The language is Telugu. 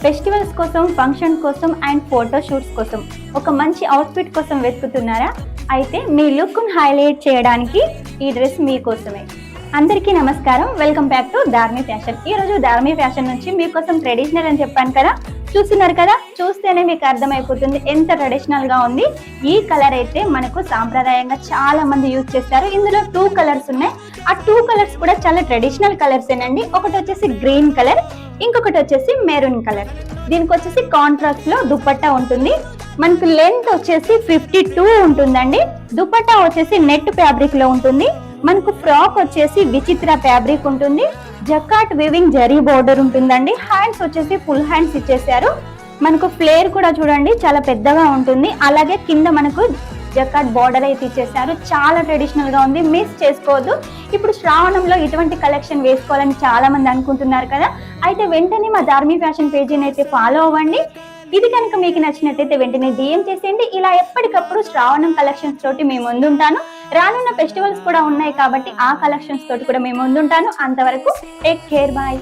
ఫెస్టివల్స్ కోసం, ఫంక్షన్ కోసం అండ్ ఫోటో షూట్స్ కోసం ఒక మంచి అవుట్ఫిట్ కోసం వెతుకుతున్నారా? అయితే మీ లుక్ను హైలైట్ చేయడానికి ఈ డ్రెస్ మీకోసమే. అందరికీ నమస్కారం, వెల్కమ్ బ్యాక్ టు ధార్మి ఫ్యాషన్. ఈ రోజు ధార్మి ఫ్యాషన్ నుంచి మీకోసం ట్రెడిషనల్ అని చెప్పాను కదా, చూస్తున్నారు కదా, చూస్తేనే మీకు అర్థమైపోతుంది ఎంత ట్రెడిషనల్ గా ఉంది. ఈ కలర్ అయితే మనకు సాంప్రదాయంగా చాలా మంది యూజ్ చేస్తారు. ఇందులో 2 కలర్స్ ఉన్నాయి. ఆ 2 కలర్స్ కూడా చాలా ట్రెడిషనల్ కలర్స్ ఏనండి. ఒకటి వచ్చేసి గ్రీన్ కలర్, ఇంకొకటి వచ్చేసి మెరూన్ కలర్. దీనికి వచ్చేసి కాంట్రాస్ట్ లో దుపట్టా ఉంటుంది. మనకు లెంత్ వచ్చేసి 52 ఉంటుందండి. దుపట్టా వచ్చేసి నెట్ ఫ్యాబ్రిక్ లో ఉంటుంది. మనకు ఫ్రాక్ వచ్చేసి విచిత్ర ఫ్యాబ్రిక్ ఉంటుంది. జకాట్ వివింగ్ జరీ బోర్డర్ ఉంటుందండి. హ్యాండ్స్ వచ్చేసి ఫుల్ హ్యాండ్స్ ఇచ్చేసారు. మనకు ఫ్లేర్ కూడా చూడండి చాలా పెద్దగా ఉంటుంది. అలాగే కింద మనకు జకాట్ బోర్డర్ అయితే ఇచ్చేసారు. చాలా ట్రెడిషనల్ గా ఉంది, మిస్ చేసుకోవద్దు. ఇప్పుడు శ్రావణంలో ఇటువంటి కలెక్షన్ వేసుకోవాలని చాలా మంది అనుకుంటున్నారు కదా, అయితే వెంటనే మా ధార్మి ఫ్యాషన్ పేజీని అయితే ఫాలో అవ్వండి. ఇది కనుక మీకు నచ్చినట్టయితే వెంటనే DM చేసేయండి. ఇలా ఎప్పటికప్పుడు శ్రావణం కలెక్షన్స్ తోటి మేము ముందుంటాను. రానున్న ఫెస్టివల్స్ కూడా ఉన్నాయి కాబట్టి ఆ కలెక్షన్స్ తోటి కూడా మేము ముందుంటాను. అంతవరకు టేక్ కేర్, బాయ్.